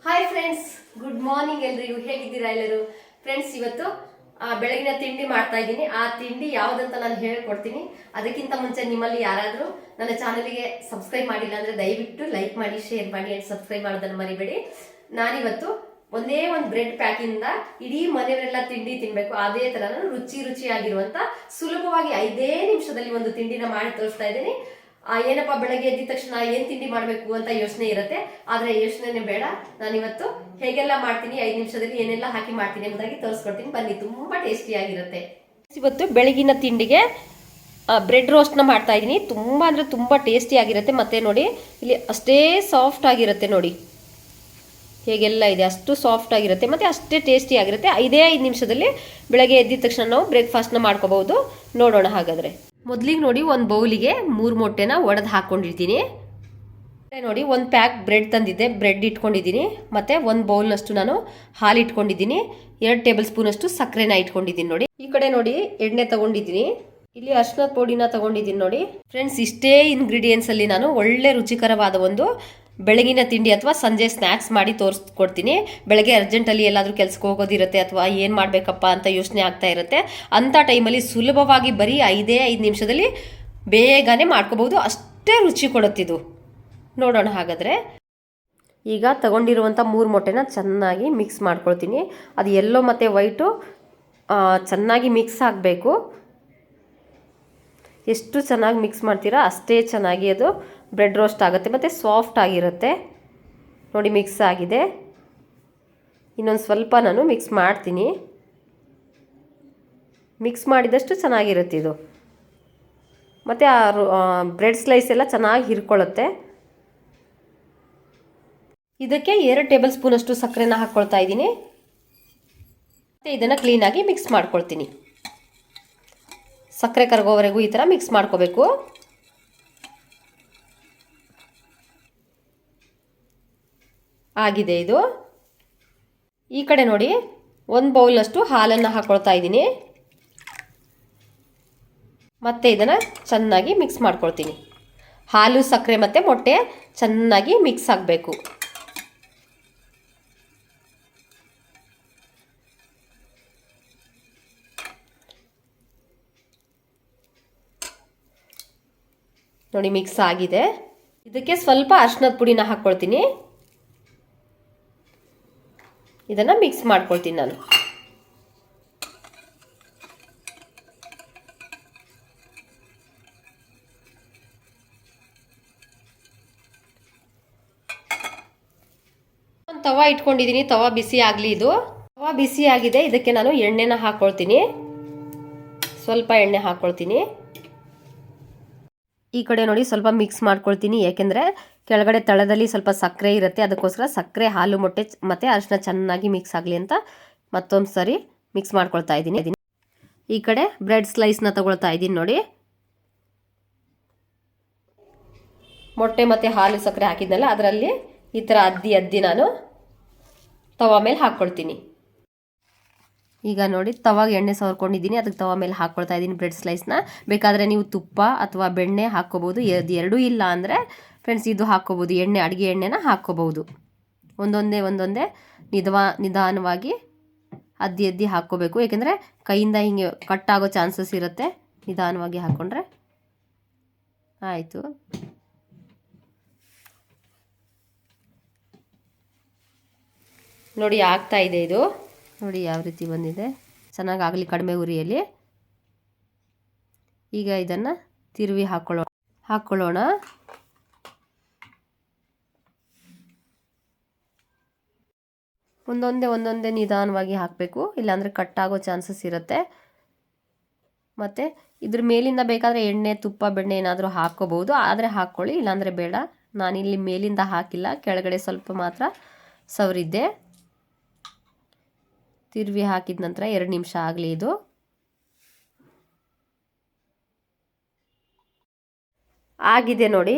Hi friends, good morning ಎಲ್ರಿಗೂ. ಹೇಗಿದ್ದೀರಾ ಎಲ್ಲರೂ? ಫ್ರೆಂಡ್ಸ್, ಇವತ್ತು ಬೆಳಗಿನ ತಿಂಡಿ ಮಾಡ್ತಾ ಇದ್ದೀನಿ. ಆ ತಿಂಡಿ ಯಾವುದಂತ ನಾನು ಹೇಳ್ಕೊಡ್ತೀನಿ. ಅದಕ್ಕಿಂತ ಮುಂಚೆ ನಿಮ್ಮಲ್ಲಿ ಯಾರಾದರೂ ನನ್ನ ಚಾನಲ್ಗೆ ಸಬ್ಸ್ಕ್ರೈಬ್ ಮಾಡಿಲ್ಲ ಅಂದ್ರೆ ದಯವಿಟ್ಟು ಲೈಕ್ ಮಾಡಿ, ಶೇರ್ ಮಾಡಿ ಅಂಡ್ ಸಬ್ಸ್ಕ್ರೈಬ್ ಮಾಡೋದನ್ನು ಮರಿಬೇಡಿ. ನಾನಿವತ್ತು ಒಂದೇ ಒಂದು ಬ್ರೆಡ್ ಪ್ಯಾಕಿಂದ ಇಡೀ ಮನೆಯವರೆಲ್ಲ ತಿಂಡಿ ತಿನ್ಬೇಕು. ಅದೇ ತರ ನಾನು ರುಚಿಯಾಗಿರುವಂತ ಸುಲಭವಾಗಿ 5 ನಿಮಿಷದಲ್ಲಿ ಒಂದು ತಿಂಡಿನ ಮಾಡಿ ತೋರಿಸ್ತಾ ಇದ್ದೀನಿ. ಏನಪ್ಪ ಬೆಳಗ್ಗೆ ಎದ್ದ ತಕ್ಷಣ ಏನ್ ತಿಂಡಿ ಮಾಡ್ಬೇಕು ಅಂತ ಯೋಚನೆ ಇರುತ್ತೆ, ಆದ್ರೆ ಯೋಚನೆ ಬೇಡ. ನಾನಿವತ್ತು ಹೇಗೆಲ್ಲ ಮಾಡ್ತೀನಿ, 5 ನಿಮಿಷದಲ್ಲಿ ಏನೆಲ್ಲ ಹಾಕಿ ಮಾಡ್ತೀನಿ ಎಂಬುದಾಗಿ ತೋರಿಸ್ಕೊಡ್ತೀನಿ. ಬನ್ನಿ, ತುಂಬಾ ಟೇಸ್ಟಿ ಆಗಿರುತ್ತೆ. ಇವತ್ತು ಬೆಳಗಿನ ತಿಂಡಿಗೆ ಬ್ರೆಡ್ ರೋಸ್ಟ್ನ ಮಾಡ್ತಾ ಇದ್ದೀನಿ. ತುಂಬಾ ಅಂದ್ರೆ ತುಂಬಾ ಟೇಸ್ಟಿ ಆಗಿರುತ್ತೆ. ಮತ್ತೆ ನೋಡಿ, ಇಲ್ಲಿ ಅಷ್ಟೇ ಸಾಫ್ಟ್ ಆಗಿರುತ್ತೆ. ನೋಡಿ ಹೇಗೆಲ್ಲ ಇದೆ, ಅಷ್ಟು ಸಾಫ್ಟ್ ಆಗಿರುತ್ತೆ ಮತ್ತೆ ಅಷ್ಟೇ ಟೇಸ್ಟಿ ಆಗಿರುತ್ತೆ. 5 ನಿಮಿಷದಲ್ಲಿ ಬೆಳಗ್ಗೆ ಎದ್ದ ತಕ್ಷಣ ನಾವು ಬ್ರೇಕ್ಫಾಸ್ಟ್ನ ಮಾಡ್ಕೋಬಹುದು. ನೋಡೋಣ ಹಾಗಾದ್ರೆ. ಮೊದಲಿಗೆ ನೋಡಿ, ಒಂದು ಬೌಲಿಗೆ 3 ಮೊಟ್ಟೆನ ಒಡೆದು ಹಾಕೊಂಡಿರ್ತೀನಿ. ನೋಡಿ, ಒಂದು ಪ್ಯಾಕ್ ಬ್ರೆಡ್ ತಂದಿದ್ದೆ, ಬ್ರೆಡ್ ಇಟ್ಕೊಂಡಿದ್ದೀನಿ. ಮತ್ತೆ ಒಂದು ಬೌಲ್ನಷ್ಟು ನಾನು ಹಾಲು ಇಟ್ಕೊಂಡಿದ್ದೀನಿ. 2 ಟೇಬಲ್ ಸ್ಪೂನ್ ಅಷ್ಟು ಸಕ್ಕರೆನ ಇಟ್ಕೊಂಡಿದ್ದೀನಿ. ನೋಡಿ, ಈ ಕಡೆ ನೋಡಿ ಎಣ್ಣೆ ತಗೊಂಡಿದ್ದೀನಿ. ಇಲ್ಲಿ ಅರಿಶಿನದ ಪುಡಿನ ತಗೊಂಡಿದ್ದೀನಿ. ನೋಡಿ ಫ್ರೆಂಡ್ಸ್, ಇಷ್ಟೇ ಇಂಗ್ರೀಡಿಯೆಂಟ್ಸ್ ಅಲ್ಲಿ ನಾನು ಒಳ್ಳೆ ರುಚಿಕರವಾದ ಒಂದು ಬೆಳಗಿನ ತಿಂಡಿ ಅಥವಾ ಸಂಜೆ ಸ್ನ್ಯಾಕ್ಸ್ ಮಾಡಿ ತೋರಿಸ್ಕೊಡ್ತೀನಿ. ಬೆಳಗ್ಗೆ ಅರ್ಜೆಂಟಲ್ಲಿ ಎಲ್ಲಾದರೂ ಕೆಲ್ಸಕ್ಕೆ ಹೋಗೋದಿರುತ್ತೆ ಅಥವಾ ಏನು ಮಾಡಬೇಕಪ್ಪ ಅಂತ ಯೋಚನೆ ಆಗ್ತಾ ಇರುತ್ತೆ. ಅಂಥ ಟೈಮಲ್ಲಿ ಸುಲಭವಾಗಿ ಬರೀ 5 ನಿಮಿಷದಲ್ಲಿ ಬೇಗನೆ ಮಾಡ್ಕೋಬಹುದು. ಅಷ್ಟೇ ರುಚಿ ಕೊಡುತ್ತಿದ್ದು. ನೋಡೋಣ ಹಾಗಾದರೆ. ಈಗ ತಗೊಂಡಿರುವಂಥ 3 ಮೊಟ್ಟೆನ ಚೆನ್ನಾಗಿ ಮಿಕ್ಸ್ ಮಾಡ್ಕೊಳ್ತೀನಿ. ಅದು ಯೆಲ್ಲೋ ಮತ್ತು ವೈಟು ಚೆನ್ನಾಗಿ ಮಿಕ್ಸ್ ಆಗಬೇಕು. ಎಷ್ಟು ಚೆನ್ನಾಗಿ ಮಿಕ್ಸ್ ಮಾಡ್ತೀರಾ ಅಷ್ಟೇ ಚೆನ್ನಾಗಿ ಅದು ಬ್ರೆಡ್ ರೋಸ್ಟ್ ಆಗುತ್ತೆ ಮತ್ತು ಸಾಫ್ಟ್ ಆಗಿರುತ್ತೆ. ನೋಡಿ, ಮಿಕ್ಸ್ ಆಗಿದೆ. ಇನ್ನೊಂದು ಸ್ವಲ್ಪ ನಾನು ಮಿಕ್ಸ್ ಮಾಡ್ತೀನಿ. ಮಿಕ್ಸ್ ಮಾಡಿದಷ್ಟು ಚೆನ್ನಾಗಿರುತ್ತೆ ಇದು. ಮತ್ತು ಆ ಬ್ರೆಡ್ ಸ್ಲೈಸ್ ಎಲ್ಲ ಚೆನ್ನಾಗಿ ಹಿರ್ಕೊಳ್ಳುತ್ತೆ. ಇದಕ್ಕೆ 2 ಟೇಬಲ್ ಸ್ಪೂನ್ ಅಷ್ಟು ಸಕ್ಕರೆನ ಹಾಕ್ಕೊಳ್ತಾ ಇದ್ದೀನಿ. ಮತ್ತು ಇದನ್ನು ಕ್ಲೀನಾಗಿ ಮಿಕ್ಸ್ ಮಾಡ್ಕೊಳ್ತೀನಿ. ಸಕ್ಕರೆ ಕರಗೋವರೆಗೂ ಈ ಥರ ಮಿಕ್ಸ್ ಮಾಡ್ಕೋಬೇಕು. ಆಗಿದೆ ಇದು. ಈ ಕಡೆ ನೋಡಿ, ಒಂದು ಬೌಲ್ನಷ್ಟು ಹಾಲನ್ನು ಹಾಕ್ಕೊಳ್ತಾ ಇದ್ದೀನಿ. ಮತ್ತೆ ಇದನ್ನು ಚೆನ್ನಾಗಿ ಮಿಕ್ಸ್ ಮಾಡ್ಕೊಳ್ತೀನಿ. ಹಾಲು, ಸಕ್ಕರೆ ಮತ್ತು ಮೊಟ್ಟೆ ಚೆನ್ನಾಗಿ ಮಿಕ್ಸ್ ಆಗಬೇಕು. ನೋಡಿ, ಮಿಕ್ಸ್ ಆಗಿದೆ. ಇದಕ್ಕೆ ಸ್ವಲ್ಪ ಅರಿಶಿನದ ಪುಡಿನ ಹಾಕ್ಕೊಳ್ತೀನಿ. ಇದನ್ನು ಮಿಕ್ಸ್ ಮಾಡ್ಕೊಳ್ತೀನಿ ನಾನು. ಒಂದು ತವಾ ಇಟ್ಕೊಂಡಿದ್ದೀನಿ. ತವಾ ಬಿಸಿ ಆಗಲಿ. ಇದು ತವಾ ಬಿಸಿ ಆಗಿದೆ. ಇದಕ್ಕೆ ನಾನು ಎಣ್ಣೆನ ಹಾಕ್ಕೊಳ್ತೀನಿ. ಸ್ವಲ್ಪ ಎಣ್ಣೆ ಹಾಕ್ಕೊಳ್ತೀನಿ. ಈ ಕಡೆ ನೋಡಿ, ಸ್ವಲ್ಪ ಮಿಕ್ಸ್ ಮಾಡ್ಕೊಳ್ತೀನಿ. ಏಕೆಂದರೆ ಕೆಳಗಡೆ ತಳದಲ್ಲಿ ಸ್ವಲ್ಪ ಸಕ್ಕರೆ ಇರುತ್ತೆ. ಅದಕ್ಕೋಸ್ಕರ ಸಕ್ಕರೆ, ಹಾಲು, ಮೊಟ್ಟೆ ಮತ್ತು ಅರಿಶಿನ ಚೆನ್ನಾಗಿ ಮಿಕ್ಸ್ ಆಗಲಿ ಅಂತ ಮತ್ತೊಂದು ಸರಿ ಮಿಕ್ಸ್ ಮಾಡ್ಕೊಳ್ತಾ ಇದ್ದೀನಿ. ಈ ಕಡೆ ಬ್ರೆಡ್ ಸ್ಲೈಸ್ನ ತಗೊಳ್ತಾ ಇದ್ದೀನಿ. ನೋಡಿ, ಮೊಟ್ಟೆ ಮತ್ತು ಹಾಲು, ಸಕ್ಕರೆ ಹಾಕಿದ್ನಲ್ಲ ಅದರಲ್ಲಿ ಈ ಥರ ಅದ್ದಿ ನಾನು ತವಾ ಮೇಲೆ ಹಾಕ್ಕೊಳ್ತೀನಿ. ಈಗ ನೋಡಿ, ತವಾಗ ಎಣ್ಣೆ ಸವರ್ಕೊಂಡಿದ್ದೀನಿ. ಅದಕ್ಕೆ ತವಾ ಮೇಲೆ ಹಾಕ್ಕೊಳ್ತಾ ಇದ್ದೀನಿ ಬ್ರೆಡ್ ಸ್ಲೈಸ್ನ. ಬೇಕಾದರೆ ನೀವು ತುಪ್ಪ ಅಥವಾ ಬೆಣ್ಣೆ ಹಾಕ್ಕೋಬೋದು. ಎರಡೂ ಇಲ್ಲ ಅಂದರೆ ಫ್ರೆಂಡ್ಸ್ ಇದು ಹಾಕ್ಕೋಬೋದು, ಎಣ್ಣೆ, ಅಡುಗೆ ಎಣ್ಣೆನ ಹಾಕ್ಕೋಬೋದು. ಒಂದೊಂದೇ ನಿಧಾನವಾಗಿ ಅದ್ದಿ ಹಾಕ್ಕೋಬೇಕು. ಏಕೆಂದರೆ ಕೈಯಿಂದ ಹಿಂಗೆ ಕಟ್ಟಾಗೋ ಚಾನ್ಸಸ್ ಇರುತ್ತೆ. ನಿಧಾನವಾಗಿ ಹಾಕ್ಕೊಂಡ್ರೆ ಆಯಿತು. ನೋಡಿ, ಆಗ್ತಾ ಇದೆ ಇದು. ನೋಡಿ ಯಾವ ರೀತಿ ಬಂದಿದೆ. ಚೆನ್ನಾಗಿ ಆಗಲಿ ಕಡಿಮೆ ಉರಿಯಲ್ಲಿ. ಈಗ ಇದನ್ನು ತಿರುವಿ ಹಾಕ್ಕೊಳ್ಳೋಣ. ಒಂದೊಂದೇ ನಿಧಾನವಾಗಿ ಹಾಕಬೇಕು, ಇಲ್ಲಾಂದರೆ ಕಟ್ಟಾಗೋ ಚಾನ್ಸಸ್ ಇರುತ್ತೆ. ಮತ್ತು ಇದ್ರ ಮೇಲಿಂದ ಬೇಕಾದರೆ ಎಣ್ಣೆ, ತುಪ್ಪ, ಬೆಣ್ಣೆ ಏನಾದರೂ ಹಾಕ್ಕೋಬೋದು. ಆದರೆ ಹಾಕ್ಕೊಳ್ಳಿ, ಇಲ್ಲಾಂದರೆ ಬೇಡ. ನಾನಿಲ್ಲಿ ಮೇಲಿಂದ ಹಾಕಿಲ್ಲ, ಕೆಳಗಡೆ ಸ್ವಲ್ಪ ಮಾತ್ರ ಸವರಿದ್ದೆ. ತಿರುವಿ ಹಾಕಿದ ನಂತರ 2 ನಿಮಿಷ ಆಗಲಿ. ಇದು ಆಗಿದೆ ನೋಡಿ.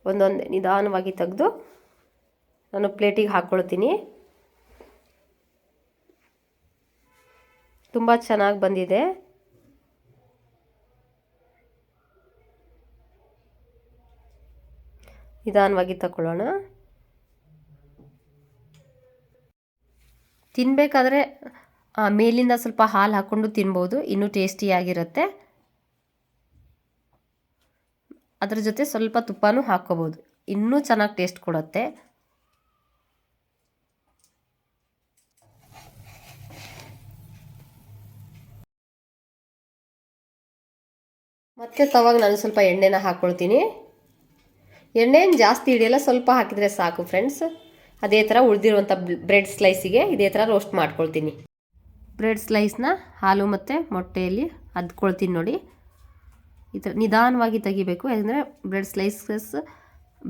ಒಂದೊಂದೇ ನಿಧಾನವಾಗಿ ತೆಗೆದು ನಾನು ಪ್ಲೇಟಿಗೆ ಹಾಕ್ಕೊಳ್ತೀನಿ. ತುಂಬ ಚೆನ್ನಾಗಿ ಬಂದಿದೆ. ನಿಧಾನವಾಗಿ ತಗೊಳ್ಳೋಣ. ತಿನ್ನಬೇಕಾದ್ರೆ ಮೇಲಿಂದ ಸ್ವಲ್ಪ ಹಾಲು ಹಾಕ್ಕೊಂಡು ತಿನ್ಬೋದು, ಇನ್ನೂ ಟೇಸ್ಟಿಯಾಗಿರುತ್ತೆ. ಅದ್ರ ಜೊತೆ ಸ್ವಲ್ಪ ತುಪ್ಪನೂ ಹಾಕ್ಕೋಬೋದು, ಇನ್ನೂ ಚೆನ್ನಾಗಿ ಟೇಸ್ಟ್ ಕೊಡುತ್ತೆ. ಮತ್ತು ತವಾಗ ನಾನು ಸ್ವಲ್ಪ ಎಣ್ಣೆನ ಹಾಕ್ಕೊಳ್ತೀನಿ. ಎಣ್ಣೆನ ಜಾಸ್ತಿ ಹಿಡಿಯಲ್ಲ, ಸ್ವಲ್ಪ ಹಾಕಿದರೆ ಸಾಕು ಫ್ರೆಂಡ್ಸ್. ಅದೇ ಥರ ಉಳಿದಿರುವಂಥ ಬ್ರೆಡ್ ಸ್ಲೈಸಿಗೆ ಇದೇ ಥರ ರೋಸ್ಟ್ ಮಾಡ್ಕೊಳ್ತೀನಿ. ಬ್ರೆಡ್ ಸ್ಲೈಸ್ನ ಹಾಲು ಮತ್ತು ಮೊಟ್ಟೆಯಲ್ಲಿ ಅದ್ಕೊಳ್ತೀನಿ ನೋಡಿ. ಈ ಥರ ನಿಧಾನವಾಗಿ ತೆಗಿಬೇಕು, ಯಾಕಂದರೆ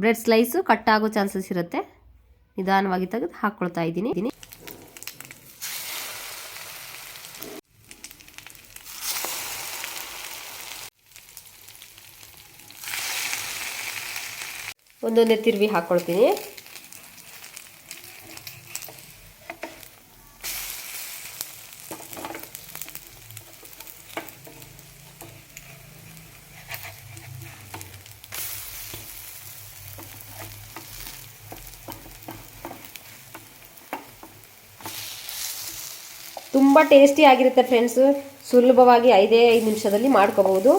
ಬ್ರೆಡ್ ಸ್ಲೈಸು ಕಟ್ಟಾಗೋ ಚಾನ್ಸಸ್ ಇರುತ್ತೆ. ನಿಧಾನವಾಗಿ ತೆಗೆದು ಹಾಕ್ಕೊಳ್ತಾ ಇದ್ದೀನಿ. ಒಂದೊಂದೇ ತಿರುವಿ ಹಾಕ್ಕೊಳ್ತೀನಿ. ತುಂಬ ಟೇಸ್ಟಿ ಆಗಿರುತ್ತೆ ಫ್ರೆಂಡ್ಸು. ಸುಲಭವಾಗಿ 5 ನಿಮಿಷದಲ್ಲಿ ಮಾಡ್ಕೋಬಹುದು.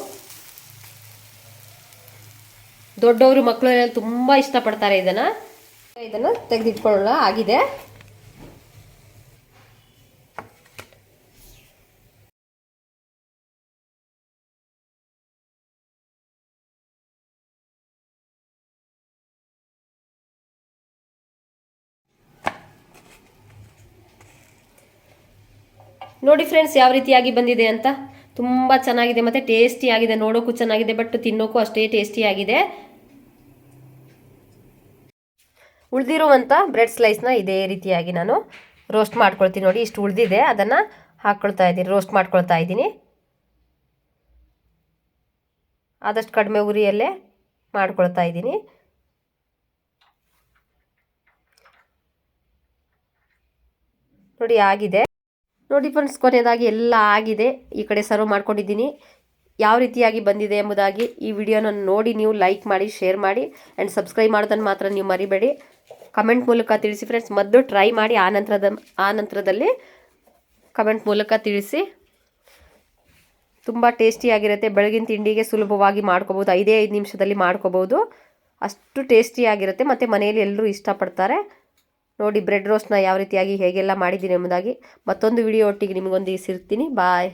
ದೊಡ್ಡವರು ಮಕ್ಕಳು ಎಲ್ಲ ತುಂಬ ಇಷ್ಟಪಡ್ತಾರೆ ಇದನ್ನು ತೆಗೆದಿಟ್ಕೊಳ್ಳೋಣ. ಆಗಿದೆ. ನೋಡಿ ಫ್ರೆಂಡ್ಸ್ ಯಾವ ರೀತಿಯಾಗಿ ಬಂದಿದೆ ಅಂತ. ತುಂಬ ಚೆನ್ನಾಗಿದೆ ಮತ್ತು ಟೇಸ್ಟಿ ಆಗಿದೆ. ನೋಡೋಕ್ಕೂ ಚೆನ್ನಾಗಿದೆ, ಬಟ್ ತಿನ್ನೋಕ್ಕೂ ಅಷ್ಟೇ ಟೇಸ್ಟಿ ಆಗಿದೆ. ಉಳಿದಿರುವಂಥ ಬ್ರೆಡ್ ಸ್ಲೈಸ್ನ ಇದೇ ರೀತಿಯಾಗಿ ನಾನು ರೋಸ್ಟ್ ಮಾಡ್ಕೊಳ್ತೀನಿ. ನೋಡಿ ಇಷ್ಟು ಉಳಿದಿದೆ, ಅದನ್ನು ಹಾಕ್ಕೊಳ್ತಾ ಇದ್ದೀನಿ, ರೋಸ್ಟ್ ಮಾಡ್ಕೊಳ್ತಾ ಇದ್ದೀನಿ. ಆದಷ್ಟು ಕಡಿಮೆ ಉರಿಯಲ್ಲೇ ಮಾಡ್ಕೊಳ್ತಾ ಇದ್ದೀನಿ. ನೋಡಿ ಆಗಿದೆ. ನೋಡಿ ಫ್ರೆಂಡ್ಸ್ ಕೊನೆಯದಾಗಿ ಎಲ್ಲ ಆಗಿದೆ. ಈ ಕಡೆ ಸರ್ವ್ ಮಾಡ್ಕೊಂಡಿದ್ದೀನಿ. ಯಾವ ರೀತಿಯಾಗಿ ಬಂದಿದೆ ಎಂಬುದಾಗಿ ಈ ವಿಡಿಯೋನ ನೋಡಿ ನೀವು ಲೈಕ್ ಮಾಡಿ, ಶೇರ್ ಮಾಡಿ ಆ್ಯಂಡ್ ಸಬ್ಸ್ಕ್ರೈಬ್ ಮಾಡೋದನ್ನು ಮಾತ್ರ ನೀವು ಮರಿಬೇಡಿ. ಕಮೆಂಟ್ ಮೂಲಕ ತಿಳಿಸಿ ಫ್ರೆಂಡ್ಸ್. ಮೊದಲು ಟ್ರೈ ಮಾಡಿ, ಆ ನಂತರದಲ್ಲಿ ಕಮೆಂಟ್ ಮೂಲಕ ತಿಳಿಸಿ. ತುಂಬ ಟೇಸ್ಟಿಯಾಗಿರುತ್ತೆ. ಬೆಳಗಿನ ತಿಂಡಿಗೆ ಸುಲಭವಾಗಿ ಮಾಡ್ಕೋಬೋದು, 5 ನಿಮಿಷದಲ್ಲಿ ಮಾಡ್ಕೋಬೋದು. ಅಷ್ಟು ಟೇಸ್ಟಿಯಾಗಿರುತ್ತೆ ಮತ್ತು ಮನೆಯಲ್ಲಿ ಎಲ್ಲರೂ ಇಷ್ಟಪಡ್ತಾರೆ. ನೋಡಿ ಬ್ರೆಡ್ ರೋಸ್ಟ್ನ ಯಾವ ರೀತಿಯಾಗಿ ಹೇಗೆಲ್ಲ ಮಾಡಿದ್ದೀನಿ ಎಂಬುದಾಗಿ. ಮತ್ತೊಂದು ವಿಡಿಯೋ ಒಟ್ಟಿಗೆ ನಿಮಗೊಂದು ಸಿಗ್ತೀನಿ. ಬಾಯ್.